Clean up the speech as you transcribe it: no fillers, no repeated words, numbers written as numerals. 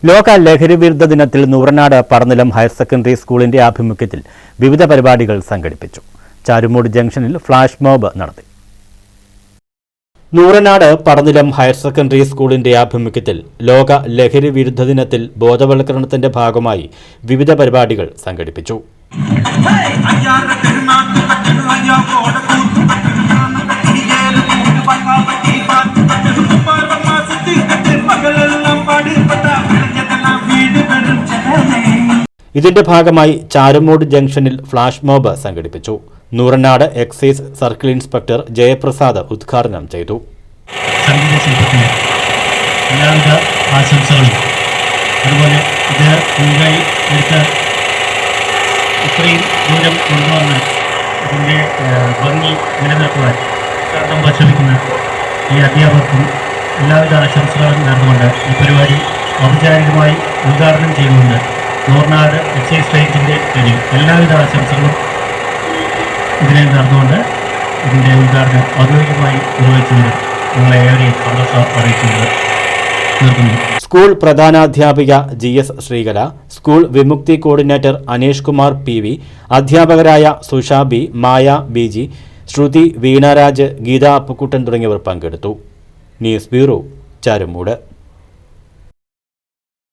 ലോക ലഹരി വിരുദ്ധ ദിനത്തിൽ നൂറനാട് പടനിലം ഹയർ സെക്കൻഡറി സ്കൂളിന്റെ ആഭിമുഖ്യത്തിൽ വിവിധ പരിപാടികൾ സംഘടിപ്പിച്ചു. ചാരുമൂട് ജംഗ്ഷനിൽ ഫ്ലാഷ് മോബ് നടത്തി. നൂറനാട് പടനിലം ഹയർ സെക്കൻഡറി സ്കൂളിന്റെ ആഭിമുഖ്യത്തിൽ ലോക ലഹരി വിരുദ്ധ ദിനത്തിൽ ബോധവൽക്കരണത്തിന്റെ ഭാഗമായി വിവിധ പരിപാടികൾ സംഘടിപ്പിച്ചു. ഇതിന്റെ ഭാഗമായി ചാരുമൂട് ജംഗ്ഷനിൽ ഫ്ലാഷ് മോബ് സംഘടിപ്പിച്ചു. Nooranad excise circle inspector Jayaprasad ഉദ്ഘാടനം ചെയ്തു. എല്ലാവിധ ആശംസകളും അതുപോലെ ഇത് മുൻകൈ എടുത്ത് ഇത്രയും ദൂരം കൊണ്ടുവന്ന് ഇതിൻ്റെ ഭംഗി നിലനിർത്തുവാൻ ശ്രദ്ധ പരിശ്രമിക്കുന്ന ഈ അധ്യാപകർക്കും എല്ലാവിധ ആശംസകളും നേർന്നുകൊണ്ട് ഈ പരിപാടി ഔപചാരികമായി ഉദ്ഘാടനം ചെയ്തുകൊണ്ട് നൂറനാട് എക്സൈസ് റേഞ്ചിൻ്റെ പേരിൽ എല്ലാവിധ ആശംസകളും ഇതിനെ നേർന്നുകൊണ്ട് ഇതിൻ്റെ ഉദ്ഘാടനം ഔദ്യോഗികമായി നിർവഹിച്ചതിന് നിങ്ങളെ ഏറെ സന്തോഷം അറിയിച്ചുകൊണ്ട് തീർക്കുന്നു. സ്കൂൾ പ്രധാനാധ്യാപിക GS ശ്രീകല, സ്കൂൾ വിമുക്തി കോർഡിനേറ്റർ അനീഷ് കുമാർ PV, അധ്യാപകരായ സുഷ B, മായ BG, ശ്രുതി, വീണരാജ്, ഗീത അപ്പുക്കുട്ടൻ തുടങ്ങിയവർ പങ്കെടുത്തു. News bureau, Charummood.